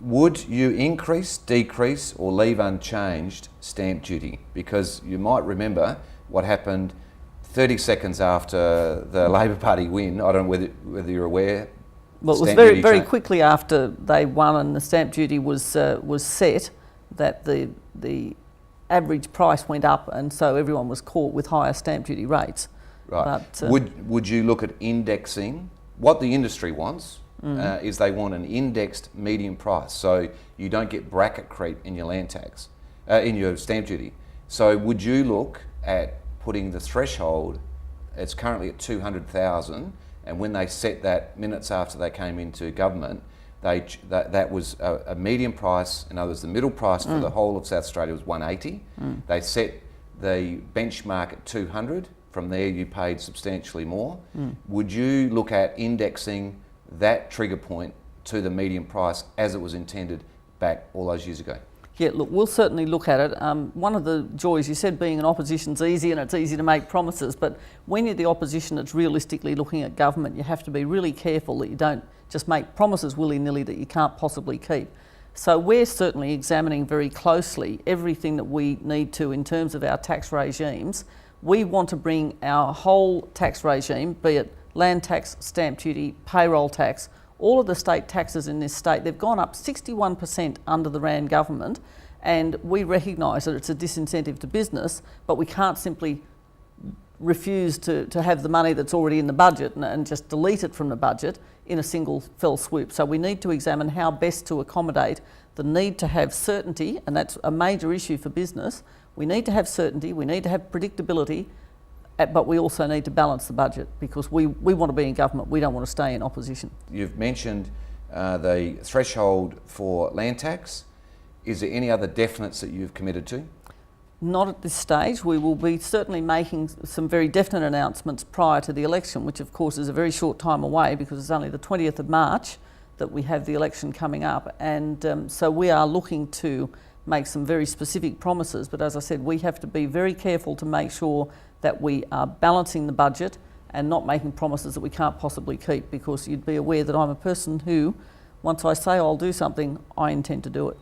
Would you increase, decrease or leave unchanged stamp duty? Because you might remember what happened 30 seconds after the Labor Party win. I don't know whether you're aware. Well, it was very quickly after they won and the stamp duty was set that the average price went up, and so everyone was caught with higher stamp duty rates. Right. But, would you look at indexing? What the industry wants is they want an indexed median price, so you don't get bracket creep in your land tax, in your stamp duty. So would you look at putting the threshold? It's currently at 200,000, and when they set that minutes after they came into government, that was a median price. In other words, the middle price for the whole of South Australia was 180. They set the benchmark at 200. From there, you paid substantially more. Would you look at indexing that trigger point to the median price as it was intended back all those years ago? Yeah, look, we'll certainly look at it. One of the joys, you said being in opposition's easy and it's easy to make promises, but when you're the opposition that's realistically looking at government, you have to be really careful that you don't just make promises willy-nilly that you can't possibly keep. So we're certainly examining very closely everything that we need to in terms of our tax regimes. We want to bring our whole tax regime, be it land tax, stamp duty, payroll tax, all of the state taxes in this state, they've gone up 61% under the Rand government, and we recognise that it's a disincentive to business, but we can't simply refuse to have the money that's already in the budget and just delete it from the budget in a single fell swoop. So we need to examine how best to accommodate the need to have certainty, and that's a major issue for business. We need to have certainty, we need to have predictability, but we also need to balance the budget because we want to be in government, we don't want to stay in opposition. You've mentioned the threshold for land tax. Is there any other definites that you've committed to? Not at this stage. We will be certainly making some very definite announcements prior to the election, which of course is a very short time away because it's only the 20th of March that we have the election coming up. And so we are looking to make some very specific promises, but as I said, we have to be very careful to make sure that we are balancing the budget and not making promises that we can't possibly keep, because you'd be aware that I'm a person who, once I say I'll do something, I intend to do it.